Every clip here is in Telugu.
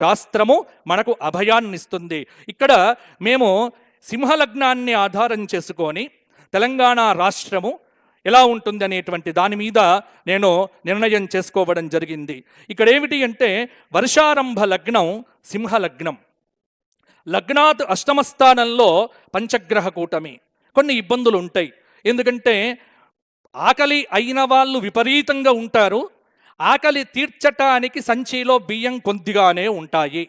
శాస్త్రము మనకు అభయాన్నిస్తుంది. ఇక్కడ మేము సింహలగ్నాన్ని ఆధారం చేసుకొని తెలంగాణ రాష్ట్రము ఎలా ఉంటుంది అనేటువంటి దాని మీద నేను నిర్ణయం చేసుకోవడం జరిగింది. ఇక్కడ ఏమిటి అంటే వర్షారంభ లగ్నం సింహలగ్నం, లగ్నాత్ అష్టమ స్థానంలో పంచగ్రహ కూటమి. కొన్ని ఇబ్బందులు ఉంటాయి, ఎందుకంటే ఆకలి అయిన వాళ్ళు విపరీతంగా ఉంటారు, ఆకలి తీర్చటానికి సంచిలో బియ్యం కొద్దిగానే ఉంటాయి.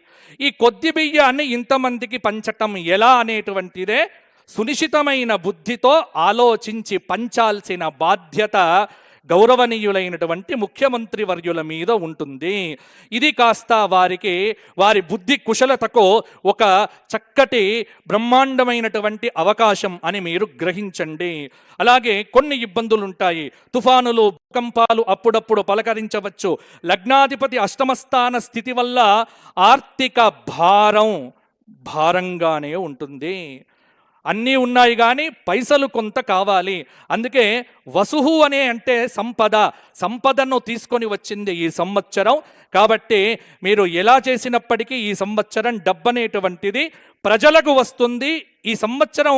ఈ కొద్ది బియ్యాన్ని ఇంతమందికి పంచటం ఎలా అనేటువంటిదే సునిశ్చితమైన బుద్ధితో ఆలోచించి పంచాల్సిన బాధ్యత గౌరవనీయులైనటువంటి ముఖ్యమంత్రి వర్యుల మీద ఉంటుంది. ఇది కాస్త వారి బుద్ధి కుశలతకు ఒక చక్కటి బ్రహ్మాండమైనటువంటి అవకాశం అని మీరు గ్రహించండి. అలాగే కొన్ని ఇబ్బందులు ఉంటాయి, తుఫానులు, భూకంపాలు అప్పుడప్పుడు పలకరించవచ్చు. లగ్నాధిపతి అష్టమస్థాన స్థితి వల్ల ఆర్థిక భారంగానే ఉంటుంది. అన్నీ ఉన్నాయి కానీ పైసలు కొంత కావాలి. అందుకే వసుహు అంటే సంపదను తీసుకొని వచ్చింది ఈ సంవత్సరం. కాబట్టి మీరు ఎలా చేసినప్పటికీ ఈ సంవత్సరం డబ్బనేటువంటిది ప్రజలకు వస్తుంది. ఈ సంవత్సరం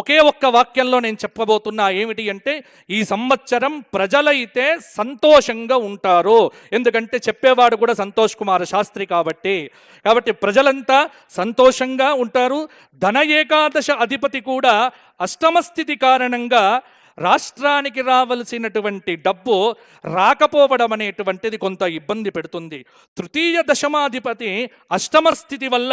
ఒకే ఒక్క వాక్యంలో నేను చెప్పబోతున్నా, ఏమిటి అంటే ఈ సంవత్సరం ప్రజలైతే సంతోషంగా ఉంటారు. ఎందుకంటే చెప్పేవాడు కూడా సంతోష్ కుమార్ శాస్త్రి కాబట్టి ప్రజలంతా సంతోషంగా ఉంటారు. ధన ఏకాదశ అధిపతి కూడా అష్టమ స్థితి కారణంగా రాష్ట్రానికి రావలసినటువంటి డబ్బు రాకపోవడం అనేటువంటిది కొంత ఇబ్బంది పెడుతుంది. తృతీయ దశమాధిపతి అష్టమ స్థితి వల్ల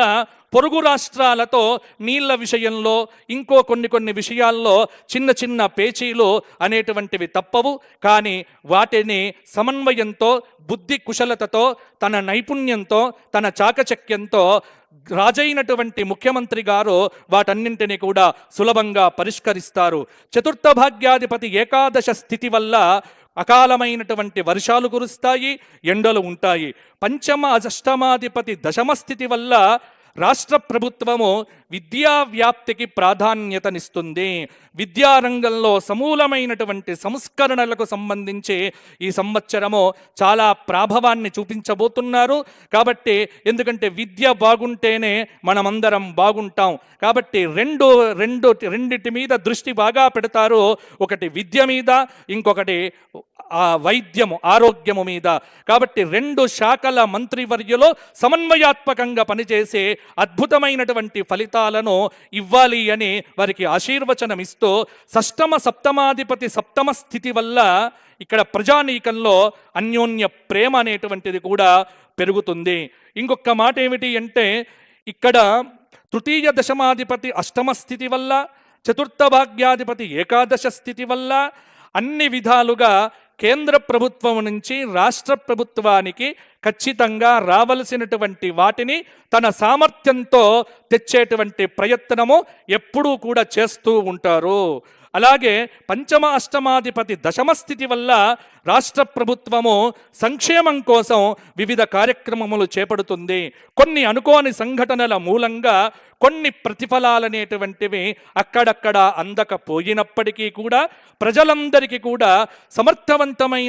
పొరుగు రాష్ట్రాలతో నీళ్ల విషయంలో ఇంకో కొన్ని విషయాల్లో చిన్న చిన్న పేచీలు అనేటువంటివి తప్పవు. కానీ వాటిని సమన్వయంతో, బుద్ధి కుశలతతో, తన నైపుణ్యంతో, తన చాకచక్యంతో రాజైనటువంటి ముఖ్యమంత్రి గారు వాటన్నింటినీ కూడా సులభంగా పరిష్కరిస్తారు. చతుర్థ భాగ్యాధిపతి ఏకాదశ స్థితి వల్ల అకాలమైనటువంటి వర్షాలు కురుస్తాయి, ఎండలు ఉంటాయి. పంచమ అష్టమాధిపతి దశమ స్థితి వల్ల రాష్ట్ర ప్రభుత్వము విద్యా వ్యాప్తికి ప్రాధాన్యతనిస్తుంది. విద్యారంగంలో సమూలమైనటువంటి సంస్కరణలకు సంబంధించి ఈ సంవత్సరము చాలా ప్రాభవాన్ని చూపించబోతున్నారు. కాబట్టి ఎందుకంటే విద్య బాగుంటేనే మనమందరం బాగుంటాం. కాబట్టి రెండిటి మీద దృష్టి బాగా పెడతారు. ఒకటి విద్య మీద, ఇంకొకటి వైద్యము, ఆరోగ్యము మీద. కాబట్టి రెండు శాఖల మంత్రివర్యులు సమన్వయాత్మకంగా పనిచేసి అద్భుతమైనటువంటి ఫలితాలను ఇవ్వాలి అని వారికి ఆశీర్వచనం ఇస్తూ, షష్టమ సప్తమాధిపతి సప్తమ స్థితి వల్ల ఇక్కడ ప్రజానీకంలో అన్యోన్య ప్రేమ అనేటువంటిది కూడా పెరుగుతుంది. ఇంకొక మాట ఏమిటి అంటే ఇక్కడ తృతీయ దశమాధిపతి అష్టమ స్థితి వల్ల, చతుర్థ భాగ్యాధిపతి ఏకాదశ స్థితి వల్ల అన్ని విధాలుగా కేంద్ర ప్రభుత్వం నుంచి రాష్ట్ర ప్రభుత్వానికి ఖచ్చితంగా రావలసినటువంటి వాటిని తన సామర్థ్యంతో తెచ్చేటువంటి ప్రయత్నము ఎప్పుడూ కూడా చేస్తూ ఉంటారు. అలాగే పంచమ అష్టమాధిపతి దశమ స్థితి వల్ల రాష్ట్ర ప్రభుత్వము సంక్షేమం కోసం వివిధ కార్యక్రమములు చేపడుతుంది. కొన్ని అనుకోని సంఘటనల మూలంగా కొన్ని ప్రతిఫలాలనేటువంటివి అక్కడక్కడ అందకపోయినప్పటికీ కూడా ప్రజలందరికీ కూడా సమర్థవంతమైనటువంటి